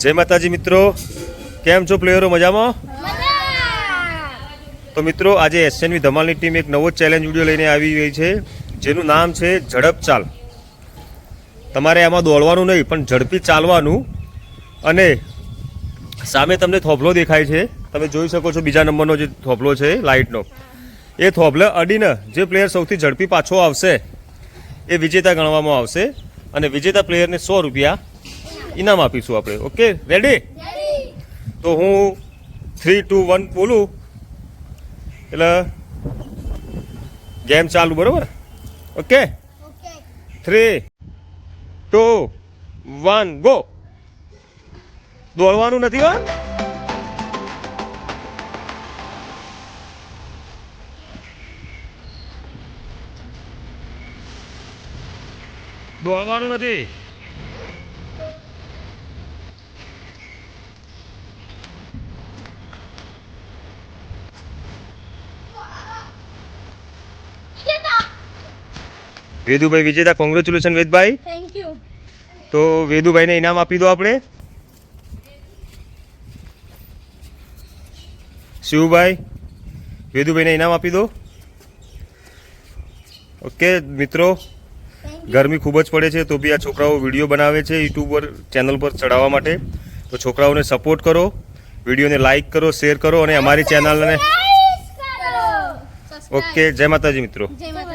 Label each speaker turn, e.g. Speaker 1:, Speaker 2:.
Speaker 1: જય માતાજી મિત્રો, કેમ છો પ્લેયરો? મજામાં? તો મિત્રો આજે એસએનવી ધમાલની ટીમ એક નવો ચેલેન્જ વિડીયો લઈને આવી ગઈ છે, જેનું નામ છે ઝડપ ચાલ. તમારે આમાં દોડવાનું નહીં પણ ઝડપી ચાલવાનું. અને સામે તમને થોભલો દેખાય છે, તમે જોઈ શકો છો બીજા નંબરનો જે થોભલો છે લાઇટનો, એ થોભલે અડીને જે પ્લેયર સૌથી ઝડપી પાછો આવશે એ વિજેતા ગણવામાં આવશે. અને વિજેતા પ્લેયરને 100 રૂપિયા ઇનામ આપીશું આપણે. Okay, ready? તો હું 3, 2, 1 બોલું એટલે ગેમ ચાલુ, બરોબર? Okay, 3, 2, 1 go. દોડવાનું નથી હો. દોડવાનું નથી. વેદુભાઈ વિજેતા. કોંગ્રેચ્યુલેશન વેદભાઈ.
Speaker 2: Thank you.
Speaker 1: તો વેદુભાઈને ઇનામ આપી દો આપણે. શિવભાઈ, વેદુભાઈને ઇનામ આપી દો. ઓકે મિત્રો, ગરમી ખૂબ જ પડે છે તો બી આ છોકરાઓ વિડીયો બનાવે છે યુટ્યુબ પર, ચેનલ પર ચડાવવા માટે. તો છોકરાઓને સપોર્ટ કરો, વિડીયોને લાઈક કરો, શેર કરો અને અમારી ચેનલને. ઓકે, જય માતાજી મિત્રો.
Speaker 2: જય માતાજી.